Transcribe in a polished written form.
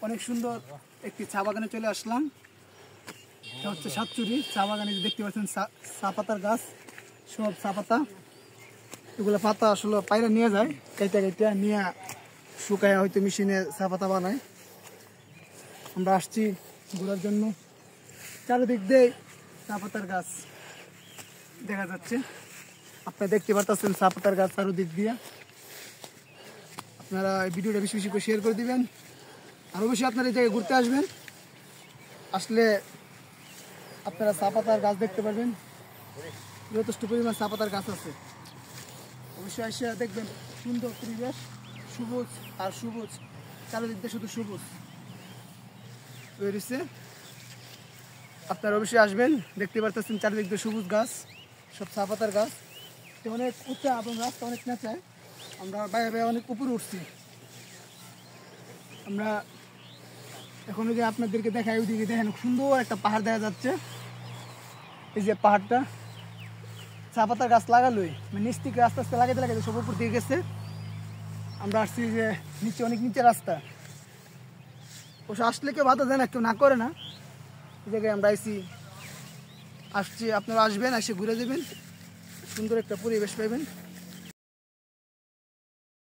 অনেক সুন্দর একটি চা বাগানে চলে আসলাম। এটা হচ্ছে সাতচুরি চা বাগানে, দেখতে পাচ্ছেন চা পাতার গাছ, সব চা পাতা। এগুলো পাতা আসলে পায়রা নিয়ে যায়, কেটে কেটে নিয়ে শুকায় হয়তো মেশিনে চা পাতা বানায়। আমরা আসছি ঘোরার জন্য। চারিদিক দিয়ে চা পাতার গাছ দেখা যাচ্ছে, আপনারা দেখতে পারতেছেন চা পাতার গাছ চারিদিক দিয়ে। আপনারা এই ভিডিওটা বেশি বেশি করে শেয়ার করে দিবেন, আর অবশ্যই আপনারা এই জায়গায় ঘুরতে আসবেন। আসলে আপনারা চা পাতার গাছ দেখতে পারবেন, যথেষ্ট পরিমাণ চা পাতার গাছ আছে। অবশ্যই এসে দেখবেন, সুন্দর পরিবেশ, সবুজ আর সবুজ, চারিদিক দিয়ে শুধু সবুজ রয়েছে। আপনারা অবশ্যই আসবেন, দেখতে পারতেছেন চারিদিক দিয়ে সবুজ গাছ, সব চা পাতার গাছ। অনেক উঁচা এবং রাস্তা অনেক নেচায়, আমরা বাইরে বাইরে অনেক উপরে উঠছি। আমরা এখন যে আপনাদেরকে দেখাই, ওইদিকে দেখেন সুন্দর একটা পাহাড় দেখা যাচ্ছে। এই যে পাহাড়টা চা পাতার গাছ লাগালোই, মানে নিচ থেকে আস্তে আস্তে লাগাইতে লাগাইতে সব উপর দিয়ে গেছে। আমরা আসছি যে নিচে, অনেক নিচে রাস্তা, ওসব আসলে কেউ বাধা দেয় না, কেউ না করে না। এই জায়গায় আমরা আসছি, আপনারা আসবেন, এসে ঘুরে দেবেন, সুন্দর একটা পরিবেশ পাইবেন।